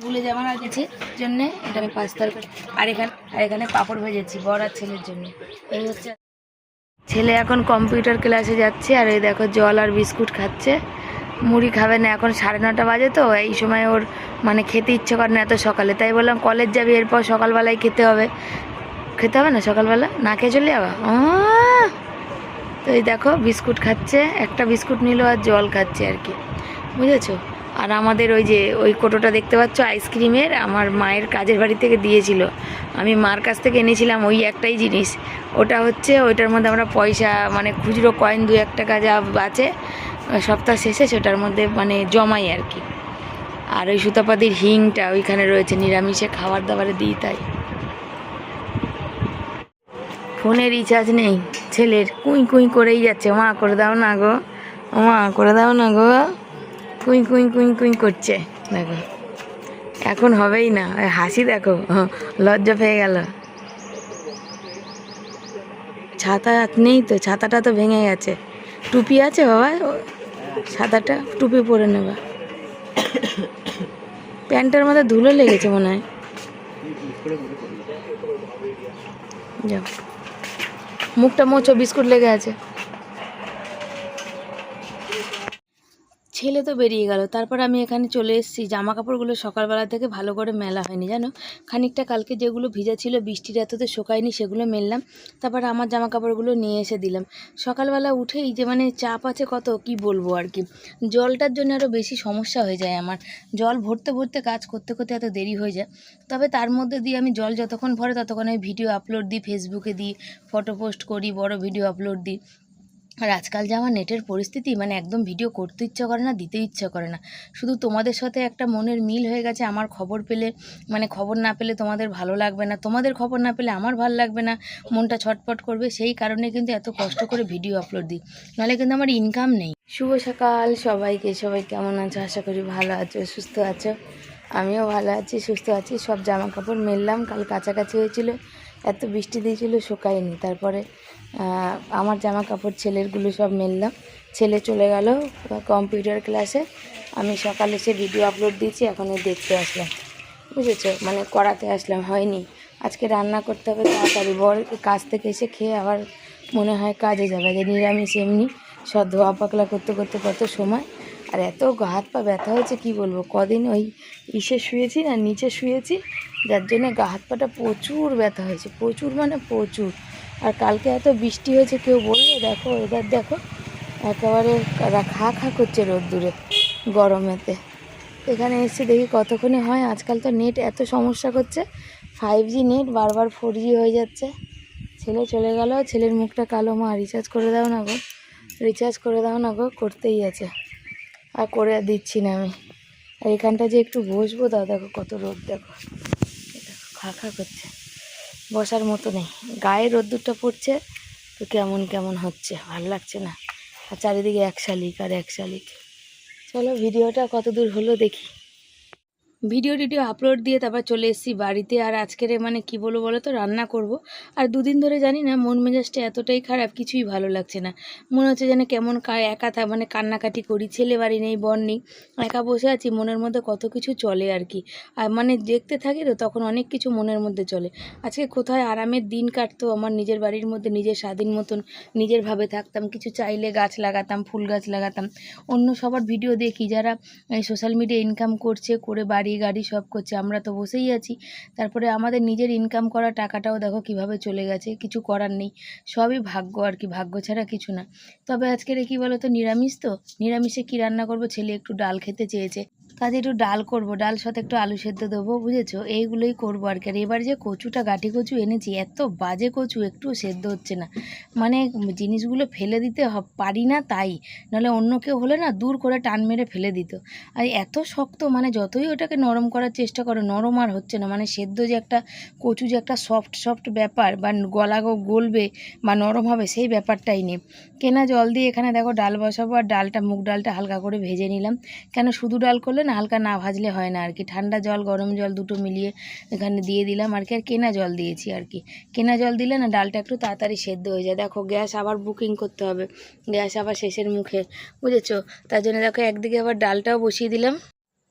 ভুলে যাওয়ার আছে জন্য এটা আমি 5 তরকারি আর এখানে পাঁপড় ভেজেছি বড় আর ছেলের জন্য। এই হচ্ছে ছেলে এখন কম্পিউটার ক্লাসে যাচ্ছে আর এই দেখো জল আর বিস্কুট খাচ্ছে। মুড়ি খাবে না, এখন 9:30 বাজে, তো এই সময় ওর মানে খেতে ইচ্ছে করে না এত সকালে, তাই বললাম কলেজ যাবি এরপর সকালবেলায় খেতে হবে না সকালবেলা, না খেয়ে চলে যাওয়া। তো এই দেখো বিস্কুট খাচ্ছে, একটা বিস্কুট নিল আর জল খাচ্ছে আর কি, বুঝেছো। আর আমাদের ওই কোটোটা দেখতে পাচ্ছ আইসক্রিমের, আমার মায়ের কাজের বাড়ি থেকে দিয়েছিল, আমি মার কাছ থেকে এনেছিলাম ওই একটাই জিনিস, ওটা হচ্ছে ওইটার মধ্যে আমরা পয়সা মানে খুচরো কয়েন 2-1 টাকা যা আছে সপ্তাহ শেষে সেটার মধ্যে মানে জমাই আর কি। আর ওই সুতাপাতির হিংটা ওইখানে রয়েছে, নিরামিষে খাবার দাবারে দিই তাই। ফোনে রিচার্জ নেই ছেলের, কুই কুই করেই যাচ্ছে, মা করে দাও না গো, মা করে দাও না গো, কুই কুই কুই কুই করছে দেখো। এখন হবেই না, হাসি দেখো, লজ্জা পেয়ে গেল। ছাতা নেই তো, ছাতাটা তো ভেঙে গেছে। টুপি আছে বাবা, ছাতাটা টুপি পরে নেবা। প্যান্টের মধ্যে ধুলো লেগেছে মনে হয়, যাও মুখটা মোছো, বিস্কুট লেগে আছে। ছেলে তো বেরিয়ে গেল, তারপর আমি এখানে চলে এসেছি। জামা কাপড়গুলো সকালবেলা থেকে ভালো করে মেলা হয়নি জানো, খানিকটা কালকে যেগুলো ভিজা ছিল বৃষ্টির এততে শুকায়নি সেগুলো মেললাম, তারপর আমার জামা কাপড়গুলো নিয়ে এসে দিলাম। সকালবেলা উঠেই যে মানে চাপ আছে কত, কি বলবো আর কি, জলটার জন্য আরও বেশি সমস্যা হয়ে যায় আমার, জল ভরতে ভরতে কাজ করতে করতে এত দেরি হয়ে যায়। তবে তার মধ্যে দিয়ে আমি জল যতক্ষণ ভরে ততক্ষণ আমি ভিডিও আপলোড দিই, ফেসবুকে দিই, ফটো পোস্ট করি, বড় ভিডিও আপলোড দিই। আর আজকাল যে আমার নেটের পরিস্থিতি মানে একদম ভিডিও করতে ইচ্ছা করে না, দিতে ইচ্ছা করে না। শুধু তোমাদের সাথে একটা মনের মিল হয়ে গেছে, আমার খবর পেলে মানে খবর না পেলে তোমাদের ভালো লাগবে না, তোমাদের খবর না পেলে আমার ভালো লাগবে না, মনটা ছটপট করবে, সেই কারণে কিন্তু এত কষ্ট করে ভিডিও আপলোড দিই, নাহলে কিন্তু আমার ইনকাম নেই। শুভ সকাল সবাইকে, সবাই কেমন আছো, আশা করি ভালো আছো, সুস্থ আছো। আমিও ভালো আছি, সুস্থ আছি। সব জামা কাপড় মেললাম, কাল কাছাকাছি হয়েছিল, এত বৃষ্টি দিয়েছিল শুকায়নি। তারপরে আমার জামা কাপড় ছেলেরগুলো সব মেললাম। ছেলে চলে গেল কম্পিউটার ক্লাসে, আমি সকালে এসে ভিডিও আপলোড দিয়েছি, এখন দেখতে আসলাম, বুঝেছো, মানে করাতে আসলাম, হয়নি। আজকে রান্না করতে হবে তাড়াতাড়ি, বর কাজ থেকে এসে খেয়ে আবার মনে হয় কাজে যাবে, যে নিরামিষ এমনি সব ধোয়া পাকলা করতে করতে কত সময়, আর এত হাত পা ব্যথা হয়েছে কি বলবো। কদিন ওই ইসে শুয়েছি না, নিচে শুয়েছি, যার জন্য গা হাত পাটা প্রচুর ব্যথা হয়েছে, প্রচুর মানে প্রচুর। আর কালকে এত বৃষ্টি হয়েছে কেউ বলবে, দেখো এবার দেখো একেবারে খা খা করছে রোদ্দুরে গরমেতে। এখানে এসে দেখি কতক্ষণে হয়, আজকাল তো নেট এত সমস্যা করছে, 5G নেট বারবার 4G হয়ে যাচ্ছে। ছেলে চলে গেল, ছেলের মুখটা কালো, মা রিচার্জ করে দাও না গো, রিচার্জ করে দাও না গো, করতেই আছে, আর করে দিচ্ছি না আমি। আর এখানটা যে একটু বসবো, দাও দেখো কত রোদ, দেখো খা খা করছে, বসার মতো নেই, গায়ে রোদ্দুরটা পড়ছে তো কেমন কেমন হচ্ছে, ভালো লাগছে না। আর চারিদিকে এক শালিক আর এক শালিক। চলো ভিডিওটা কত দূর হলো দেখি। ভিডিও আপলোড দিয়ে তারপর চলে এসেছি বাড়িতে। আর আজকের মানে কি বলবো বলো তো, রান্না করব। আর দুদিন ধরে জানি না মন মেজাজটা এতটাই খারাপ, কিছুই ভালো লাগছে না, মনে হচ্ছে যেন কেমন একা মানে কান্নাকাটি করি, ছেলে বাড়ি নেই, বর নেই, একা বসে আছি, মনের মধ্যে কত কিছু চলে আর কি। আর মানে দেখতে থাকি তো তখন অনেক কিছু মনের মধ্যে চলে। আজকে কোথায় আরামের দিন কাটতো, আমার নিজের বাড়ির মধ্যে নিজের স্বাধীন মতন নিজের ভাবে থাকতাম, কিছু চাইলে গাছ লাগাতাম, ফুল গাছ লাগাতাম। অন্য সবার ভিডিও দেখি যারা সোশ্যাল মিডিয়া ইনকাম করছে, করে বাড়ি গাড়ি সব করছে, আমরা তো বসেই আছি। তারপরে আমাদের নিজের ইনকাম করা টাকাটাও দেখো কিভাবে চলে গেছে, কিছু করার নেই, সবই ভাগ্য আর কি, ভাগ্য ছাড়া কিছু না। তবে আজকের কি বলো তো, নিরামিষ তো, নিরামিষে কি রান্না করব, ছেলে একটু ডাল খেতে চেয়েছে, কাজে একটু ডাল করব, ডাল সাথে একটু আলু সেদ্ধ দেবো, বুঝেছো, এইগুলোই করবো আর কি। আর এবার যে কচুটা গাঠি কচু এনেছি, এত বাজে কচু, একটু সেদ্ধ হচ্ছে না, মানে জিনিসগুলো ফেলে দিতে পারি না তাই, নাহলে অন্য কেউ হলে না দূর করে টান মেরে ফেলে দিত। আর এত শক্ত, মানে যতই ওটাকে নরম করার চেষ্টা করো নরম আর হচ্ছে না, মানে সেদ্ধ যে একটা কচু যে একটা সফট সফট ব্যাপার, বা গলবে বা নরম হবে সেই ব্যাপারটাই নেই। কেনা জল দিয়ে এখানে দেখো ডাল বসাবো, আর ডালটা মুগ ডালটা হালকা করে ভেজে নিলাম, কেন শুধু ডাল করলে না হালকা না ভাজলে হয় না আর কি। ঠান্ডা জল গরম জল দুটো মিলিয়ে এখানে দিয়ে দিলাম আর কি, আর কেনা জল দিয়েছি আর কি। কেনা জল দিলে না ডালটা একটু তাড়াতাড়ি সেদ্ধ হয়ে যায়। দেখো গ্যাস আবার বুকিং করতে হবে, গ্যাস আবার শেষের মুখে, বুঝেছো, তার জন্য দেখো একদিকে আবার ডালটাও বসিয়ে দিলাম।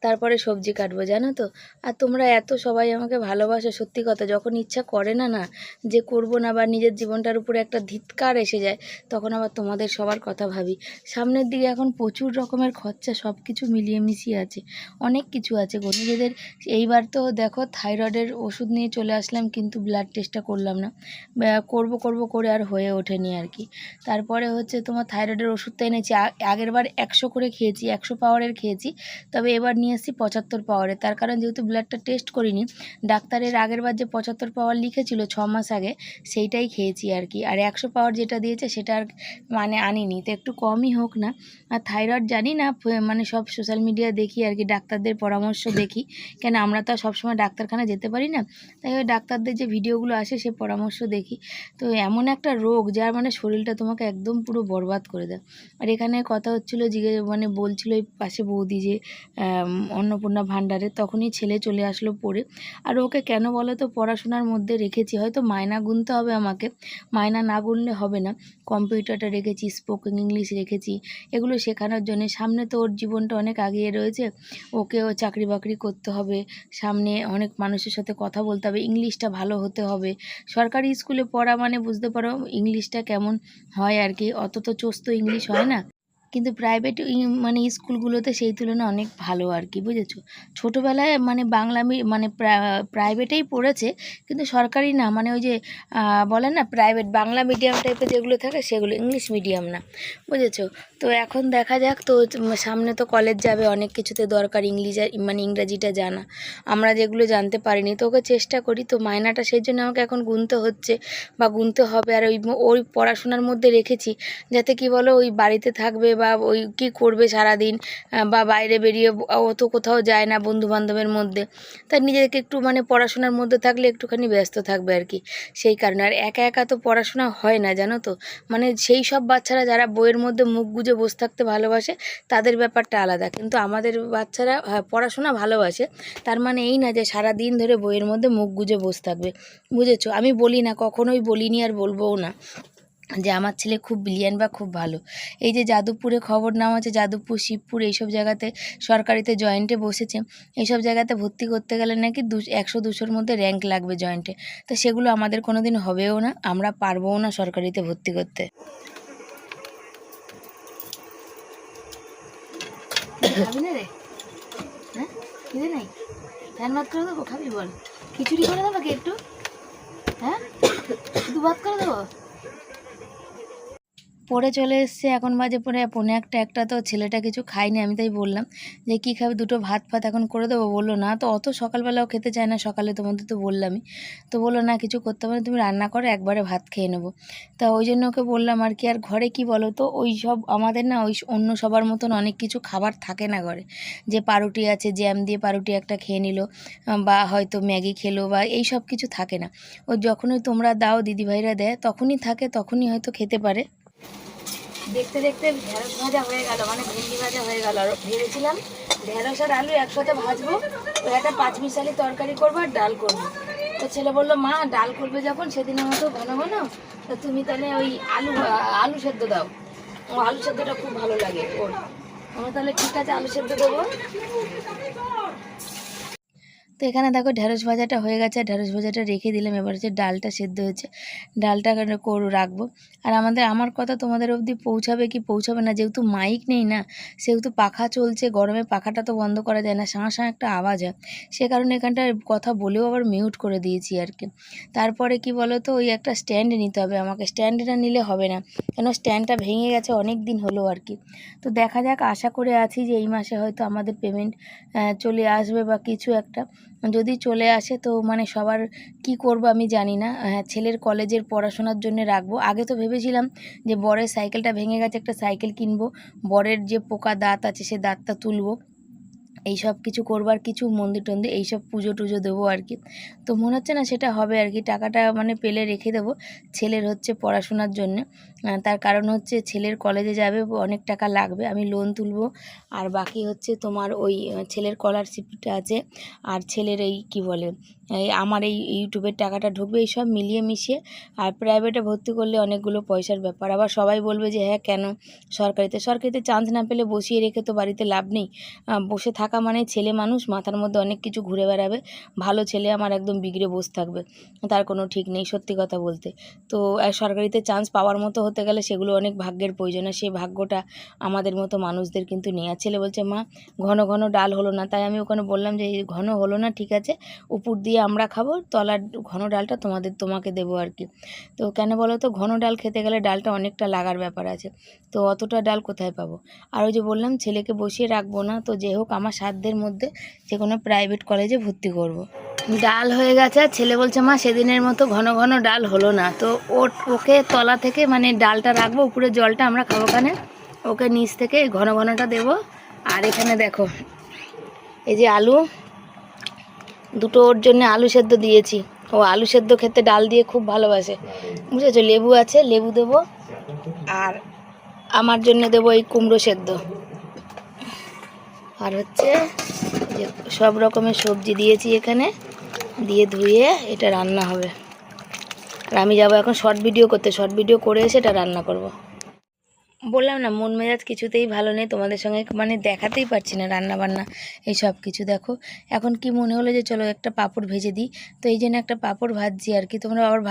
তারপরে সবজি কাটবো, জানো তো। আর তোমরা এত সবাই আমাকে ভালোবাসো, সত্যি কথা, যখন ইচ্ছা করে না না যে করব না বা নিজের জীবনটার উপরে একটা ধিক্কার এসে যায়, তখন আবার তোমাদের সবার কথা ভাবি। সামনের দিকে এখন প্রচুর রকমের খরচা, সব কিছু মিলিয়ে মিশিয়ে আছে, অনেক কিছু আছে গো নিজেদের। এইবার তো দেখো থাইরয়েডের ওষুধ নিয়ে চলে আসলাম, কিন্তু ব্লাড টেস্টটা করলাম না, করব করব করে আর হয়ে ওঠেনি আর কি। তারপরে হচ্ছে তোমার থাইরয়েডের ওষুধটা এনেছি, আগের বার 100 করে খেয়েছি, 100 পাওয়ারের খেয়েছি, তবে এবার নিয়ে এসেছি 75 পাওয়ারের। তার কারণ যেহেতু ব্লাডটা টেস্ট করিনি, ডাক্তারের আগের বার যে 75 পাওয়ার লিখেছিল 6 মাস আগে, সেইটাই খেয়েছি আর কি। আর 100 পাওয়ার যেটা দিয়েছে সেটা আর মানে আনিনি, তো একটু কমই হোক না। আর থাইরয়েড জানি না, মানে সব সোশ্যাল মিডিয়া দেখি আর কি, ডাক্তারদের পরামর্শ দেখি, কেন আমরা তো সবসময় ডাক্তারখানা যেতে পারি না, তাই ওই ডাক্তারদের যে ভিডিওগুলো আসে সে পরামর্শ দেখি। তো এমন একটা রোগ যার মানে শরীরটা তোমাকে একদম পুরো বরবাদ করে দেয়। আর এখানে কথা হচ্ছিলো, মানে বলছিল ওই পাশে বৌদি যে অন্নপূর্ণা ভাণ্ডারে, তখনই ছেলে চলে আসলো পড়ে। আর ওকে কেন বলো তো, পড়াশোনার মধ্যে রেখেছি, হয়তো মায়না গুনতে হবে আমাকে, মায়না না গুনলে হবে না, কম্পিউটারটা রেখেছি, স্পোকেন ইংলিশ রেখেছি, এগুলো শেখানোর জন্য। সামনে তো ওর জীবনটা অনেক আগিয়ে রয়েছে, ওকেও চাকরি বাকরি করতে হবে, সামনে অনেক মানুষের সাথে কথা বলতে হবে, ইংলিশটা ভালো হতে হবে। সরকারি স্কুলে পড়া মানে বুঝতে পারো ইংলিশটা কেমন হয় আর কি, অত তো চোস্ত ইংলিশ হয় না, কিন্তু প্রাইভেট মানে স্কুলগুলোতে সেই তুলনায় অনেক ভালো আর কি, বুঝেছো। ছোটোবেলায় মানে বাংলা মানে প্রাইভেটেই পড়েছে, কিন্তু সরকারি না, মানে ওই যে বলে না প্রাইভেট বাংলা মিডিয়াম টাইপের যেগুলো থাকে সেগুলো, ইংলিশ মিডিয়াম না, বুঝেছো। তো এখন দেখা যাক, তো সামনে তো কলেজ যাবে, অনেক কিছুতে দরকার ইংলিশ মানে ইংরাজিটা জানা, আমরা যেগুলো জানতে পারিনি, তো ওকে চেষ্টা করি, তো মায়নাটা সেই জন্য আমাকে এখন গুনতে হচ্ছে বা গুনতে হবে। আর ওই পড়াশোনার মধ্যে রেখেছি, যাতে কি বলো, ওই বাড়িতে থাকবে বা ওই কী করবে সারাদিন, বা বাইরে বেরিয়ে ও তো কোথাও যায় না বন্ধুবান্ধবের মধ্যে, তাই নিজেকে একটু মানে পড়াশোনার মধ্যে থাকলে একটুখানি ব্যস্ত থাকবে আর কি, সেই কারণে। আর একা একা তো পড়াশোনা হয় না, জানো তো, মানে সেই সব বাচ্চারা যারা বইয়ের মধ্যে মুখ গুজে বসে থাকতে ভালোবাসে তাদের ব্যাপারটা আলাদা, কিন্তু আমাদের বাচ্চারা পড়াশোনা ভালোবাসে, তার মানে এই না যে সারা দিন ধরে বইয়ের মধ্যে মুখ গুজে বসে থাকবে, বুঝেছো। আমি বলি না, কখনোই বলিনি আর বলবোও না যে আমার ছেলে খুব ব্রিলিয়ান্ট বা খুব ভালো। এই যে যাদবপুরে খবর নেওয়া হচ্ছে, যাদবপুর, শিবপুর, এইসব জায়গাতে সরকারিতে জয়েন্টে বসেছে, এইসব জায়গাতে ভর্তি করতে গেলে নাকি 100-200-র মধ্যে র্যাঙ্ক লাগবে জয়েন্টে, তো সেগুলো আমাদের কোনো দিন হবেও না, আমরা পারবও না সরকারিতে ভর্তি করতে। খাবি না রে? হ্যাঁ, খিদে নেই? ফ্যান ভাত করে দেবো, খাবি বল? খিচুড়ি করে দেবো কি একটু? হ্যাঁ, শুধু ভাত করে দেবো? পড়ে চলে এসছে, এখন বাজে পড়ে 1:45, তো ছেলেটা কিছু খায়নি, আমি তাই বললাম যে কী খাবে, দুটো ভাত এখন করে দেবো, বললো না, তো অত সকালবেলাও খেতে চায় না, সকালে তোমাদের তো বললামই, তো বললো না কিছু করতে হবে না, তুমি রান্না করো, একবারে ভাত খেয়ে নেবো। তা ওই জন্য ওকে বললাম আর কি। আর ঘরে কি বলো তো, ওই সব আমাদের না ওই অন্য সবার মতন অনেক কিছু খাবার থাকে না ঘরে, যে পাউরুটি আছে, জ্যাম দিয়ে পাউরুটি একটা খেয়ে নিল, বা হয়তো ম্যাগি খেলো, বা এই সব কিছু থাকে না। ও যখনই তোমরা দাও, দিদিভাইরা দেয়, তখনই থাকে, তখনই হয়তো খেতে পারে। দেখতে দেখতে ঢেঁড়স ভাজা হয়ে গেল, মানে ভেন্ডি ভাজা হয়ে গেল। আর ভেবেছিলাম ঢেঁড়স আর আলু একসাথে ভাজবো, তো একটা 5 মিশালি তরকারি করবো আর ডাল করবো। তো ছেলে বললো মা ডাল করবে যখন সেদিনের মতো ঘন ঘন, তো তুমি তাহলে ওই আলু সেদ্ধ দাও, ও আলু সেদ্ধটা খুব ভালো লাগে ওর। আমরা তাহলে ঠিক আছে আলু সেদ্ধ দেবো। তো এখানে দেখো ঢেঁড়স ভাজাটা হয়ে গেছে, আর ঢেঁড়স ভাজাটা রেখে দিলাম। এবার হচ্ছে ডালটা সেদ্ধ হয়েছে, ডালটা রাখবো। আর আমার কথা তোমাদের অবধি পৌঁছাবে কি পৌঁছাবে না, যেহেতু মাইক নেই না, সেহেতু পাখা চলছে, গরমে পাখাটা তো বন্ধ করা যায় না, শাঁ শাঁ একটা আওয়াজ হয়, সে কারণে এখানটার কথা বলেও আবার মিউট করে দিয়েছি আর কি। তারপরে কি বলো তো, ওই একটা স্ট্যান্ড নিতে হবে আমাকে, স্ট্যান্ডটা নিলে হবে না, কেন স্ট্যান্ডটা ভেঙে গেছে অনেক দিন হলো আর কি। তো দেখা যাক, আশা করে আছি যে এই মাসে হয়তো আমাদের পেমেন্ট চলে আসবে বা কিছু একটা, যদি চলে আসে তো মানে সবার কি করব আমি জানি না। হ্যাঁ, ছেলের কলেজের পড়াশোনার জন্য রাখবো। আগে তো ভেবেছিলাম যে বরের সাইকেলটা ভেঙে গেছে, একটা সাইকেল কিনবো, বরের যে পোকা দাঁত আছে সে দাঁতটা তুলবো, এই সব কিছু করবার, কিছু মন্দির টন্দির এইসব পুজো টুজো দেবো আর কি। তো মনে হচ্ছে না সেটা হবে আর কি, টাকাটা মানে পেলে রেখে দেবো ছেলের হচ্ছে পড়াশোনার জন্য। তার কারণ হচ্ছে ছেলের কলেজে যাবে, অনেক টাকা লাগবে, আমি লোন তুলবো। আর বাকি হচ্ছে তোমার ওই ছেলের স্কলারশিপটা আছে, আর ছেলের এই কী বলে, এই আমার এই ইউটিউবের টাকাটা ঢুকবে, এই সব মিলিয়ে মিশিয়ে। আর প্রাইভেটে ভর্তি করলে অনেকগুলো পয়সার ব্যাপার, আবার সবাই বলবে যে হ্যাঁ কেন সরকারিতে চান্স না পেলে বসিয়ে রেখে তো বাড়িতে লাভ নেই, বসে থাকা মানে ছেলে মানুষ, মাথার মধ্যে অনেক কিছু ঘুরে বেড়াবে। ভালো ছেলে আমার একদম বিগড়ে বসে থাকবে, তার কোনো ঠিক নেই সত্যি কথা বলতে। তো সরকারিতে চান্স পাওয়ার মতো হতে গেলে সেগুলো অনেক ভাগ্যের প্রয়োজন, সেই ভাগ্যটা আমাদের মতো মানুষদের কিন্তু নেই। আর ছেলে বলছে মা ঘন ঘন ডাল হলো না, তাই আমি ওখানে বললাম যে এই ঘন হলো না ঠিক আছে, উপর দিয়ে আমরা খাবো, তলার ঘন ডালটা তোমাকে দেবো আর কি। তো কেন বলো তো, ঘন ডাল খেতে গেলে ডালটা অনেকটা লাগার ব্যাপার আছে, তো অতটা ডাল কোথায় পাবো। আর ওই যে বললাম ছেলেকে বসিয়ে রাখবো না, তো যে হোক আমার সাধ্যের মধ্যে যে কোনো প্রাইভেট কলেজে ভর্তি করব। ডাল হয়ে গেছে, আর ছেলে বলছে মা সেদিনের মতো ঘন ঘন ডাল হলো না, তো ওকে তলা থেকে মানে ডালটা রাখবো, উপরে জলটা আমরা খাবো, ওখানে ওকে নিচ থেকে ঘন ঘনটা দেবো। আর এখানে দেখো এই যে আলু দুটো ওর জন্য আলু সেদ্ধ দিয়েছি, ও আলু সেদ্ধ খেতে ডাল দিয়ে খুব ভালোবাসে, বুঝেছো। লেবু আছে, লেবু দেবো, আর আমার জন্য দেবো এই কুমড়ো সেদ্ধ, আর হচ্ছে যে সব রকমের সবজি দিয়েছি এখানে, দিয়ে ধুয়ে এটা রান্না হবে। আর আমি যাবো এখন শর্ট ভিডিও করতে, শর্ট ভিডিও করে এসে এটা রান্না করব। বললাম না মন মেজাজ কিছুতেই ভালো নেই, তোমাদের সঙ্গে মানে দেখাতেই পারছি না রান্না বান্না এই সব কিছু। দেখো এখন কি মনে হলো যে চলো একটা পাঁপড় ভেজে দিই, তো এই জন্য একটা পাঁপড় ভাজছি আর কি। তোমরা আবার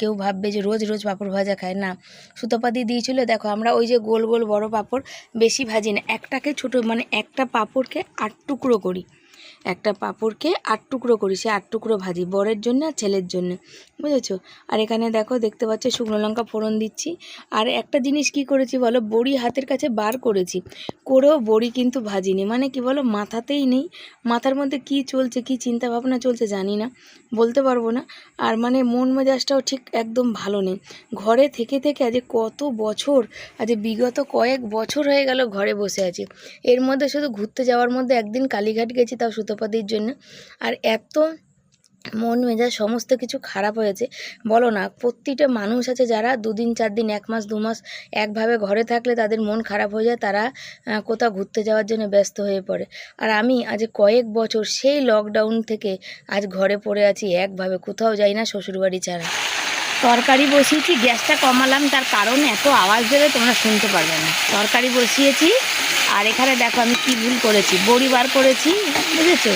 কেউ ভাববে যে রোজ রোজ পাঁপড় ভাজা খায় না, সুতোপাতি দিয়েছিলো। দেখো আমরা ওই যে গোল গোল বড় পাঁপড় বেশি ভাজি না, একটাকে ছোটো মানে একটা পাঁপড়কে 8 টুকরো করি, একটা পাঁপড়কে 8 টুকরো করি, সে 8 টুকরো ভাজি বরের জন্য আর ছেলের জন্য, বুঝেছো। আর এখানে দেখো দেখতে পাচ্ছ শুকনো লঙ্কা ফোড়ন দিচ্ছি। আর একটা জিনিস কি করেছি বলো, বড়ি হাতের কাছে বার করেছি, করেও বড়ি কিন্তু ভাজিনি, মানে কি বলো মাথাতেই নেই, মাথার মধ্যে কি চলছে কি চিন্তা ভাবনা চলছে জানি না, বলতে পারবো না। আর মানে মন মেজাজটাও ঠিক একদম ভালো নেই, ঘরে থেকে থেকে আজ কত বছর, আজ বিগত কয়েক বছর হয়ে গেল ঘরে বসে আছি। এর মধ্যে শুধু ঘুরতে যাওয়ার মধ্যে একদিন কালীঘাট গেছি, তাও সুতোপাতির জন্য। আর এত মন মেজাজ সমস্ত কিছু খারাপ হয়েছে বলো না। প্রতিটা মানুষ আছে যারা 2 দিন 4 দিন 1 মাস 2 মাস একভাবে ঘরে থাকলে তাদের মন খারাপ হয়ে যায়, তারা কোথাও ঘুরতে যাওয়ার জন্য ব্যস্ত হয়ে পড়ে। আর আমি আজ কয়েক বছর সেই লকডাউন থেকে আজ ঘরে পড়ে আছি একভাবে, কোথাও যাই না শ্বশুরবাড়ি ছাড়া। তরকারি বসিয়েছি, গ্যাসটা কমালাম, তার কারণ এত আওয়াজ দেবে তোমরা শুনতে পারবে না। তরকারি বসিয়েছি, আর এখানে দেখো আমি কি ভুল করেছি, বড়ি বার করেছি, বুঝেছো।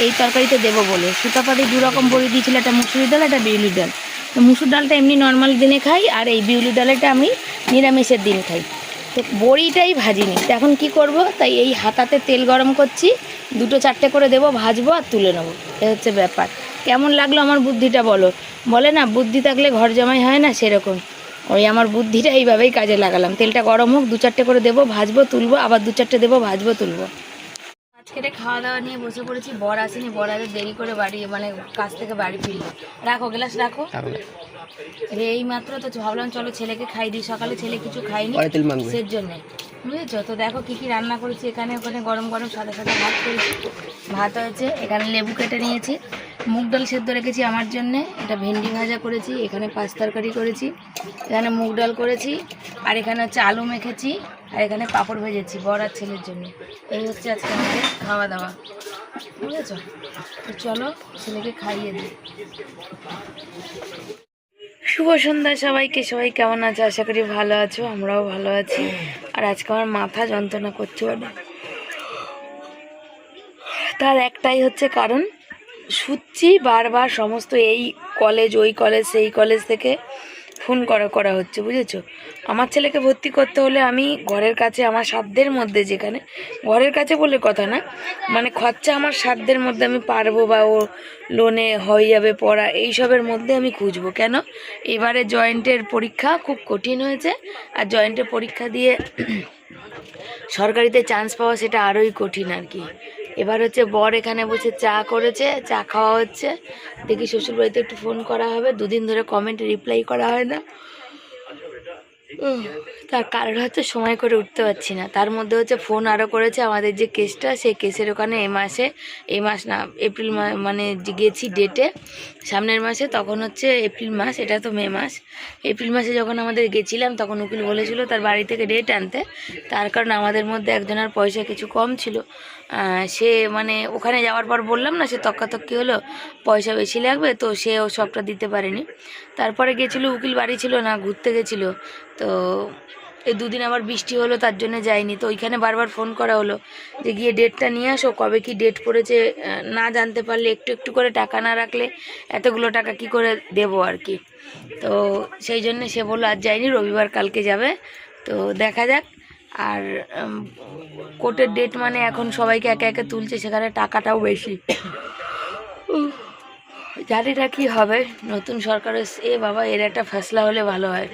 এই তরকারিতে দেবো বলে সুতাপাতি 2 রকম বড়ি দিয়েছিল, একটা মুসুরি ডাল একটা বিউলি ডাল। তো মুসুর ডালটা এমনি নর্মাল দিনে খাই, আর এই বিউলি ডালটা আমি নিরামিষের দিন খাই। তো বড়িটাই ভাজিনি, তো এখন কি করব, তাই এই হাতাতে তেল গরম করছি, 2-4টে করে দেবো, ভাজবো আর তুলে নেবো, এ হচ্ছে ব্যাপার। কেমন লাগলো আমার বুদ্ধিটা বলো, বলে না বুদ্ধি থাকলে ঘর জামাই হয় না, সেরকম ওই আমার বুদ্ধিটা এইভাবেই কাজে লাগালাম। তেলটা গরম হোক, 2-4টে করে দেবো, ভাজবো তুলবো, আবার 2-4টে দেবো, ভাজবো তুলবো। আজকে খাওয়া দাওয়া নিয়ে বসে পড়েছি, বর আসেনি, বর আগে দেরি করে বাড়ি মানে কাজ থেকে বাড়ি ফিরলো। রাখো গ্লাস রাখো, এই মাত্র তো ভাবলাম চলো ছেলেকে খাই দিই, সকালে ছেলে কিছু খাইনি সের জন্যে, বুঝেছো। তো দেখো কী কী রান্না করেছি এখানে, ওখানে গরম গরম সাদা সাদা ভাত করেছি, ভাত হয়েছে, এখানে লেবু কেটে নিয়েছি, মুগ ডাল সেদ্ধ রেখেছি আমার জন্যে, এটা ভেন্ডি ভাজা করেছি, এখানে 5 তরকারি করেছি, এখানে মুগ ডাল করেছি, আর এখানে হচ্ছে আলু মেখেছি, আর এখানে পাঁপড় ভেজেছি বর আর ছেলের জন্য। এই হচ্ছে আজকে আমাদের খাওয়া দাওয়া, বুঝেছো। তো চলো ছেলেকে খাইয়ে দিই। শুভ সন্ধ্যা সবাইকে, সবাই কেমন আছো, আশা করি ভালো আছো, আমরাও ভালো আছি। আর আজকে আমার মাথা যন্ত্রণা করছে অনেক, তার একটাই হচ্ছে কারণ, শুচ্ছি বারবার, সমস্ত এই কলেজ ওই কলেজ সেই কলেজ থেকে ফোন করা হচ্ছে, বুঝেছো। আমার ছেলেকে ভর্তি করতে হলে আমি ঘরের কাছে আমার সাধ্যের মধ্যে, যেখানে ঘরের কাছে বলে কথা না, মানে খরচা আমার সাধ্যের মধ্যে আমি পারবো, বা ও লোনে হয়ে যাবে পড়া, এইসবের মধ্যে আমি খুঁজবো। কেন এবারে জয়েন্টের পরীক্ষা খুব কঠিন হয়েছে, আর জয়েন্টের পরীক্ষা দিয়ে সরকারিতে চান্স পাওয়া সেটা আরোই কঠিন আর কি। এবার হচ্ছে বর এখানে বসে চা করেছে, চা খাওয়া হচ্ছে, দেখি শ্বশুরবাড়িতে একটু ফোন করা হবে, 2 দিন ধরে কমেন্টে রিপ্লাই করা হয় না, তার কারণ হচ্ছে সময় করে উঠতে পারছি না। তার মধ্যে হচ্ছে ফোন আরও করেছে আমাদের যে কেসটা, সেই কেসের ওখানে এই মাস না এপ্রিল মানে গেছি ডেটে, সামনের মাসে, তখন হচ্ছে এপ্রিল মাস, এটা তো মে মাস, এপ্রিল মাসে যখন আমাদের গেছিলাম তখন উকিল বলেছিল তার বাড়ি থেকে ডেট আনতে, তার কারণ আমাদের মধ্যে একজনের পয়সা কিছু কম ছিল, সে মানে ওখানে যাওয়ার পর বললাম না, সে তক্কাতক্কি হলো পয়সা বেশি লাগবে, তো সে ও সবটা দিতে পারেনি। তারপরে গেছিলো, উকিল বাড়ি ছিল না, ঘুরতে গেছিলো, তো এই দুদিন আবার বৃষ্টি হলো, তার জন্য যাইনি। তো ওইখানে বারবার ফোন করা হলো যে গিয়ে ডেটটা নিয়ে আসো, কবে কি ডেট পড়েছে না জানতে পারলে, একটু একটু করে টাকা না রাখলে এতগুলো টাকা কি করে দেবো আর কি। তো সেই জন্যে সে বললো আজ যায়নি, রবিবার কালকে যাবে। তো দেখা যাক। আর কোর্টের ডেট মানে এখন সবাইকে একে একে তুলছে, সেখানে টাকাটাও বেশি। জানি না কী হবে, নতুন সরকার এ বাবা, এর একটা ফেসলা হলে ভালো হয়।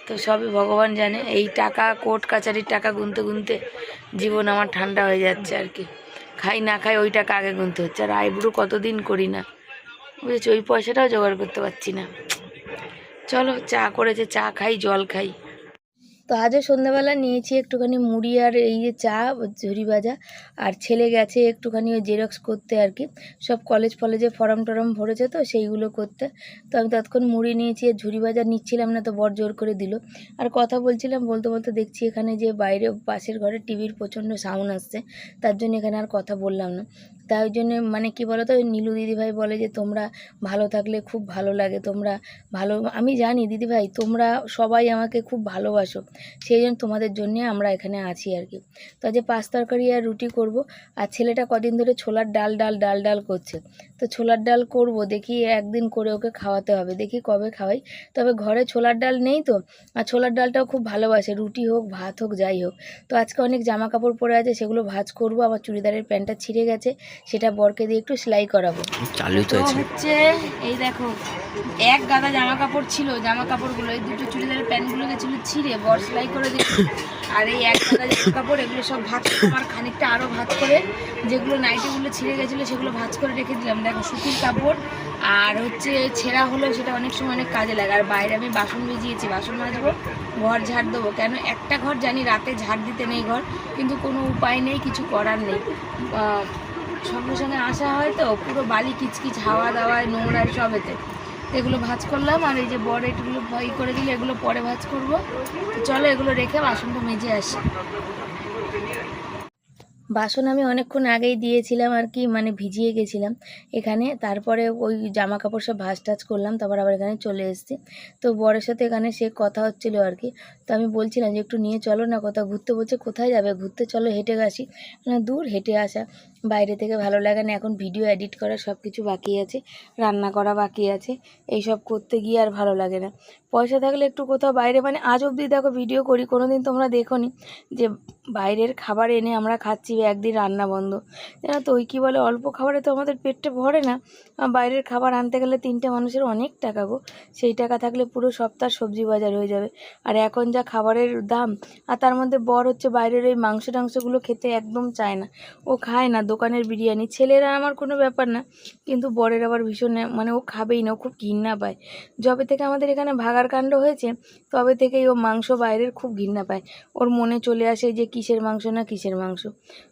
তো সবই ভগবান জানে। এই টাকা, কোর্ট কাছারির টাকা গুনতে গুনতে জীবন আমার ঠান্ডা হয়ে যাচ্ছে আর কি। খাই না খাই ওই টাকা আগে গুনতে হচ্ছে। আর আইব্রু কতদিন করি না, বুঝেছি, ওই পয়সাটাও জোগাড় করতে পারছি না। চলো, চা করেছে, চা খাই, জল খাই। তো আজও সন্ধ্যাবেলা নিয়েছি একটুখানি মুড়ি আর এই যে চা, ঝুরি ভাজা। আর ছেলে গেছে একটুখানি ওই জেরক্স করতে আর কি, সব কলেজে ফর্ম টরম ভরেছে তো সেইগুলো করতে। তো আমি তৎক্ষণ মুড়ি নিয়েছি, আর ঝুরি ভাজা নিচ্ছিলাম না, তো বর জোর করে দিল। আর কথা বলছিলাম, বলতে বলতে দেখছি এখানে যে বাইরে পাশের ঘরে টিভির প্রচণ্ড সাউন্ড আসছে, তার জন্য এখানে আর কথা বললাম না। তাই জন্য মানে কি বলো তো, নীলু দিদিভাই বলে যে তোমরা ভালো থাকলে খুব ভালো লাগে, তোমরা ভালো, আমি জানি দিদিভাই তোমরা সবাই আমাকে খুব ভালোবাসো, সেই জন্য তোমাদের জন্যে আমরা এখানে আছি আর কি। তো আজ পাঁচ তরকারি আর রুটি করব। আর ছেলেটা কদিন ধরে ছোলার ডাল করছে, তো ছোলার ডাল করব, দেখি একদিন করে ওকে খাওয়াতে হবে, দেখি কবে খাওয়াই। তবে ঘরে ছোলার ডাল নেই তো, আর ছোলার ডালটাও খুব ভালোবাসে, রুটি হোক ভাত হোক যাই হোক। তো আজকে অনেক জামা কাপড় পরে আছে, সেগুলো ভাঁজ করব। আমার চুড়িদারের প্যান্টটা ছিঁড়ে গেছে, সেটা বরকে দিয়ে একটু সেলাই করাবো। চালু তো হচ্ছে, এই দেখো এক গাদা জামা কাপড় ছিল, জামা কাপড়গুলো এই দুটো চুড়িদারের প্যান্টগুলো গেছিল ছিঁড়ে, বর সেলাই করে দিচ্ছি। আর এই এক গাদা জামা কাপড়, এগুলো সব ভাঁজ করে, আর খানিকটা আরও ভাঁজ করে, যেগুলো নাইটিগুলো ছিঁড়ে গেছিলো সেগুলো ভাঁজ করে রেখে দিলাম। দেখো সুতির কাপড়, আর হচ্ছে ছেঁড়া হলেও সেটা অনেক সময় অনেক কাজে লাগে। আর বাইরে আমি বাসন ভিজিয়েছি, বাসন মাজবো, ঘর ঝাড় দেবো। কেন একটা ঘর জানি রাতে ঝাড় দিতে নেই ঘর, কিন্তু কোনো উপায় নেই, কিছু করার নেই। সঙ্গে সঙ্গে আসা হয় তো, পুরো বালি কিচকিচ, হাওয়া দাওয়ায় নোংরায় সবেতে। এগুলো ভাঁজ করলাম। আর এই যে বড় এগুলো ই করে দিলে, এগুলো পরে ভাঁজ করবো। চলো এগুলো রেখে বাসনটা মেজে আসি। বাসন আমি অনেকক্ষণ আগেই দিয়েছিলাম আর কি, মানে ভিজিয়ে গেছিলাম এখানে। তারপরে ওই জামা কাপড় সব ভাঁজ টাজ করলাম, তারপর আবার এখানে চলে এসেছি। তো বরের সাথে এখানে সে কথা হচ্ছিলো আর কি। তো আমি বলছিলাম যে একটু নিয়ে চলো না কোথাও ঘুরতে। বলছে কোথায় যাবে ঘুরতে, চলো হেঁটে আসি। না দূর, হেঁটে আসা বাইরে থেকে ভালো লাগে না, এখন ভিডিও এডিট করা সব কিছু বাকি আছে, রান্না করা বাকি আছে, এইসব করতে গিয়ে আর ভালো লাগে না। পয়সা থাকলে একটু কোথাও বাইরে, মানে আজ অবধি দেখো ভিডিও করি, কোনো দিন তোমরা দেখোনি যে বাইরের খাবার এনে আমরা খাচ্ছি, একদিন রান্না বন্ধ। জানো তো, ওই কী বলে, অল্প খাবারে তো আমাদের পেটটা ভরে না। বাইরের খাবার আনতে গেলে 3টে মানুষের অনেক টাকা গো, সেই টাকা থাকলে পুরো সপ্তাহ সবজি বাজার হয়ে যাবে। আর এখন যা খাবারের দাম, আর তার মধ্যে বর হচ্ছে বাইরের ওই মাংস টাংসগুলো খেতে একদম চায় না, ও খায় না দোকানের বিরিয়ানি। ছেলেরা আমার কোনো ব্যাপার না, কিন্তু বরের আবার ভীষণ, মানে ও খাবেই না, ও খুব ঘৃণা পায়। যবে থেকে আমাদের এখানে ভাগার কাণ্ড হয়েছে, তবে থেকেই ও মাংস বাইরের খুব ঘৃণা পায়। ওর মনে চলে আসে যে কিসের মাংস না কিসের মাংস।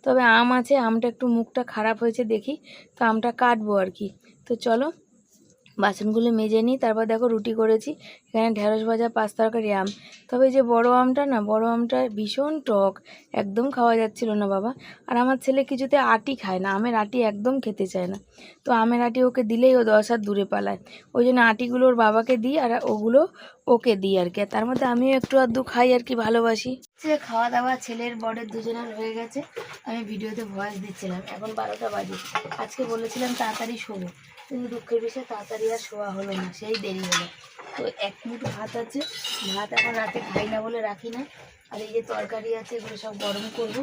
তবে আম আছে, আমটা একটু মুখটা খারাপ হয়েছে দেখি, তো আমটা কাটবো আর কি। তো চলো বাসনগুলো মেজে নিই। তারপর দেখো রুটি করেছি, এখানে ঢেঁড়স ভাজা, 5 তরকারি, আম। তবে যে বড় আমটা না, বড় আমটা ভীষণ টক, একদম খাওয়া যাচ্ছিল না বাবা। আর আমার ছেলে কিছুতে আটি খায় না, আমের আটি একদম খেতে চায় না। তো আমের আটি ওকে দিলেই ও 10 হাত দূরে পালায়। ওই জন্য আটিগুলো ওর বাবাকে দিই, আর ওগুলো ওকে দিই আর কি। আর তার মধ্যে আমিও একটু আধটু খাই আর কি, ভালোবাসি। সে খাওয়া দাওয়া ছেলের বরের দুজনের হয়ে গেছে। আমি ভিডিওতে ভয়েস দিচ্ছিলাম, এখন 12টা বাজে। আজকে বলেছিলাম তাড়াতাড়ি শোবো, কিন্তু দুঃখের বিষয়ে তাড়াতাড়ি আর শোয়া হলো না, সেই দেরি হলো। তো এক মুঠো ভাত আছে, ভাত এখন রাতে খাই না বলে রাখি না। আর এই যে তরকারি আছে, এগুলো সব গরম করবো।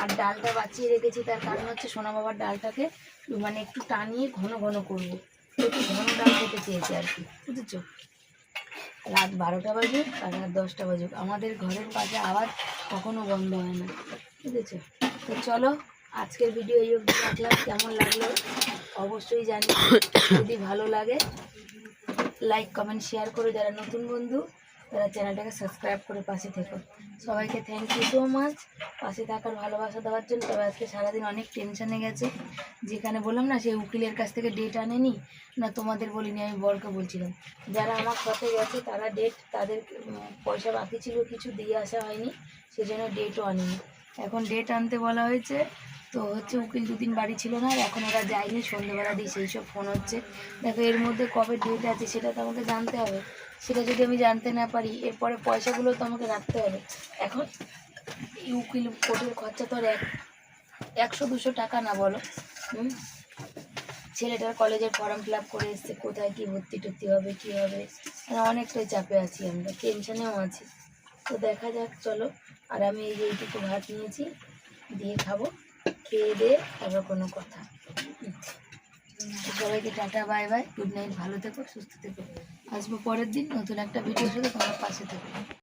আর ডালটা বাঁচিয়ে রেখেছি, তার কারণ হচ্ছে সোনা বাবার ডালটাকে মানে একটু টানিয়ে ঘন ঘন করবো, একটু ঘন ডাল খেতে চেয়েছে আর কি, বুঝেছো। রাত 12টা বাজুক আর রাত 10টা বাজুক, আমাদের ঘরের পাশে আওয়াজ কখনো বন্ধ হয় না, বুঝেছো। তো চলো আজকের ভিডিও এই অবধি রাখলাম। কেমন লাগলো অবশ্যই জানি, যদি ভালো লাগে লাইক কমেন্ট শেয়ার করে, যারা নতুন বন্ধু তারা চ্যানেলটাকে সাবস্ক্রাইব করে পাশে থেকো। সবাইকে থ্যাংক ইউ সো মাচ পাশে থাকার, ভালোবাসা দেওয়ার জন্য। তবে আজকে সারাদিন অনেক টেনশানে গেছে, যেখানে বললাম না সেই উকিলের কাছ থেকে ডেট আনেনি না, তোমাদের বলিনি, আমি বরকে বলছিলাম। যারা আমার সাথে গেছে তারা ডেট, তাদের পয়সা বাকি ছিল কিছু, দিয়ে আসা হয়নি, সেজন্য ডেটও আনেনি। এখন ডেট আনতে বলা হয়েছে। তো হচ্ছে উকিল 2 দিন বাড়ি ছিল না, আর এখন ওরা যায়নি, সন্ধ্যেবেলা দিয়ে সেই সব ফোন হচ্ছে। দেখো এর মধ্যে কবে ডেট আছে সেটা তো আমাকে জানতে হবে, সেটা যদি আমি জানতে না পারি, এরপরে পয়সাগুলো তো আমাকে রাখতে হবে। এখন উকিল কোর্টের খরচা তো আর 100-200 টাকা না বলো। ছেলেটার কলেজের ফর্ম ফিল আপ করে এসছে, কোথায় কী ভর্তি টর্তি হবে কী হবে, মানে অনেকটাই চাপে আছি, আমরা টেনশনেও আছি। তো দেখা যাক, চলো। আর আমি এই যে এইটুকু ভাত নিয়েছি, দিয়ে খাবো, খেয়ে দিয়ে তারপর কোনো কথা। সবাইকে tata, bye bye, good night, ভালো থেকো, সুস্থ থেকো। আসবো পরের দিন নতুন একটা ভিডিওর সাথে, তোমার পাশে থেকো।